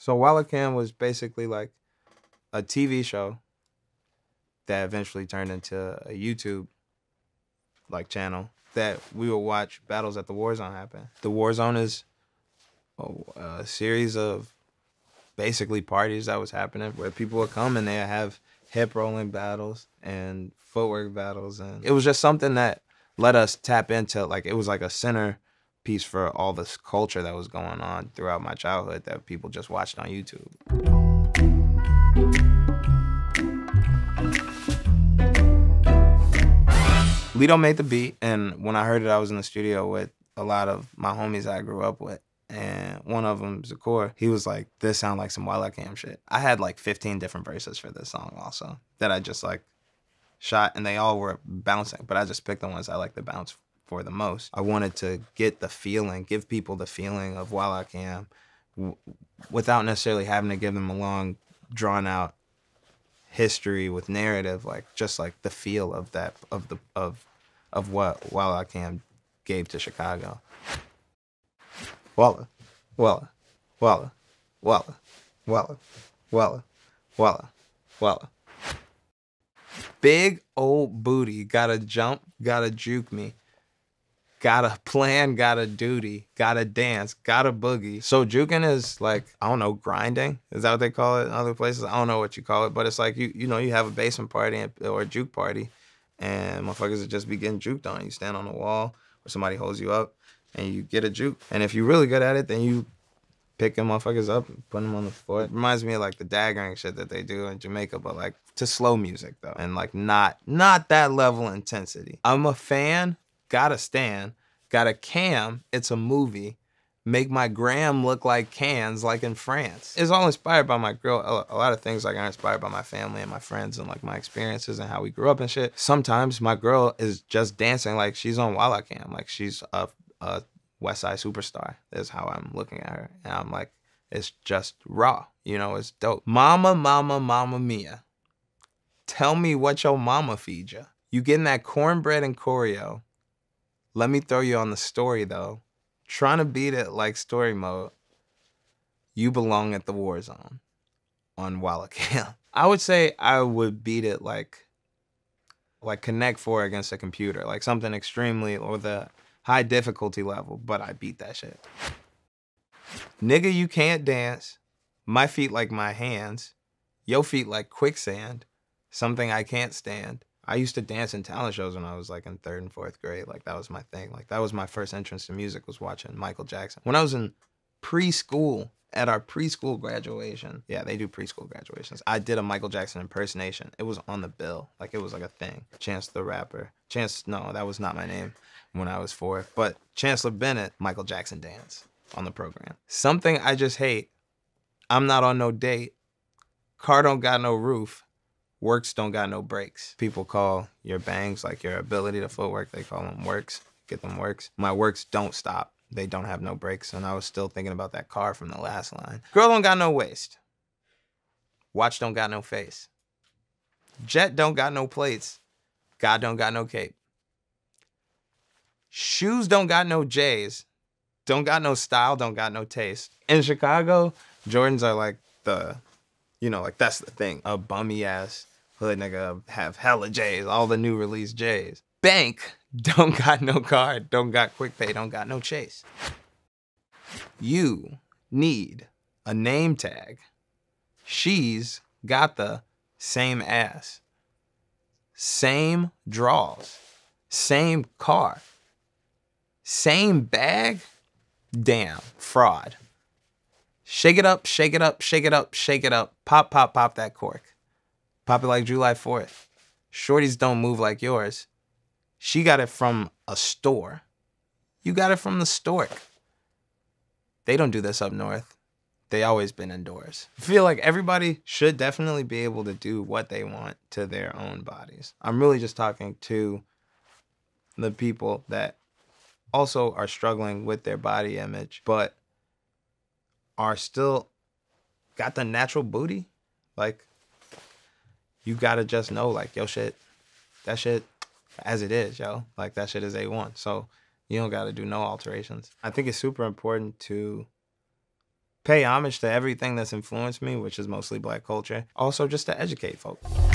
So Wallacam was basically like a TV show that eventually turned into a YouTube like channel that we would watch battles at the Warzone happen. The Warzone is a series of basically parties that was happening where people would come and they have hip rolling battles and footwork battles, and it was just something that let us tap into, like, it was like a center piece for all this culture that was going on throughout my childhood that people just watched on YouTube. Lido made the beat, and when I heard it, I was in the studio with a lot of my homies I grew up with, and one of them, Zakor, he was like, this sound like some Wallacam shit. I had like 15 different verses for this song also that I just like shot, and they all were bouncing, but I just picked the ones I like to bounce for the most. I wanted to get the feeling, give people the feeling of Wallacam without necessarily having to give them a long, drawn out history with narrative, like just like the feel of that, of what Wallacam gave to Chicago. Walla, Walla, Walla, Walla, Walla, Walla, Walla, Walla. Big old booty, gotta jump, gotta juke me. Gotta plan, gotta duty, gotta dance, gotta boogie. So juking is like, I don't know, grinding? Is that what they call it in other places? I don't know what you call it, but it's like, you know, you have a basement party or a juke party, and motherfuckers would just be getting juked on. You stand on the wall or somebody holds you up and you get a juke. And if you're really good at it, then you pick them motherfuckers up and put them on the floor. It reminds me of like the daggering shit that they do in Jamaica, but like to slow music though. And like not that level of intensity. I'm a fan, gotta stand, got a cam, it's a movie, make my gram look like cans like in France. It's all inspired by my girl. A lot of things like are inspired by my family and my friends and like my experiences and how we grew up and shit. Sometimes my girl is just dancing like she's on Wallacam, like she's a West Side superstar is how I'm looking at her. And I'm like, it's just raw, you know, it's dope. Mama, mama, mama mia. Tell me what your mama feed ya. You getting that cornbread and choreo. Let me throw you on the story though. Trying to beat it like story mode. You belong at the Warzone on Wallacam. I would say I would beat it like Connect 4 against a computer, like something extremely, or the high difficulty level, but I beat that shit. Nigga, you can't dance. My feet like my hands. Your feet like quicksand. Something I can't stand. I used to dance in talent shows when I was like in 3rd and 4th grade. Like that was my thing. Like that was my first entrance to music, was watching Michael Jackson. When I was in preschool, at our preschool graduation, yeah, they do preschool graduations, I did a Michael Jackson impersonation. It was on the bill. Like it was like a thing. Chance the Rapper. Chance, no, that was not my name when I was 4. But Chancellor Bennett, Michael Jackson dance on the program. Something I just hate. I'm not on no date. Car don't got no roof. Works don't got no brakes. People call your bangs, like your ability to footwork, they call them works. Get them works. My works don't stop. They don't have no brakes. And I was still thinking about that car from the last line. Girl don't got no waist. Watch don't got no face. Jet don't got no plates. God don't got no cape. Shoes don't got no J's. Don't got no style, don't got no taste. In Chicago, Jordans are like the, you know, like that's the thing. A bummy ass hood nigga have hella J's, all the new release J's. Bank don't got no card, don't got quick pay, don't got no chase. You need a name tag. She's got the same ass, same draws, same car, same bag. Damn, fraud. Shake it up, shake it up, shake it up, shake it up. Pop, pop, pop that cork. Pop it like July 4th. Shorties don't move like yours. She got it from a store. You got it from the stork. They don't do this up north. They always been indoors. I feel like everybody should definitely be able to do what they want to their own bodies. I'm really just talking to the people that also are struggling with their body image, but are still got the natural booty. Like, you gotta just know, like, yo, shit, that shit, as it is, yo. Like, that shit is A1. So you don't gotta do no alterations. I think it's super important to pay homage to everything that's influenced me, which is mostly black culture. Also just to educate folks.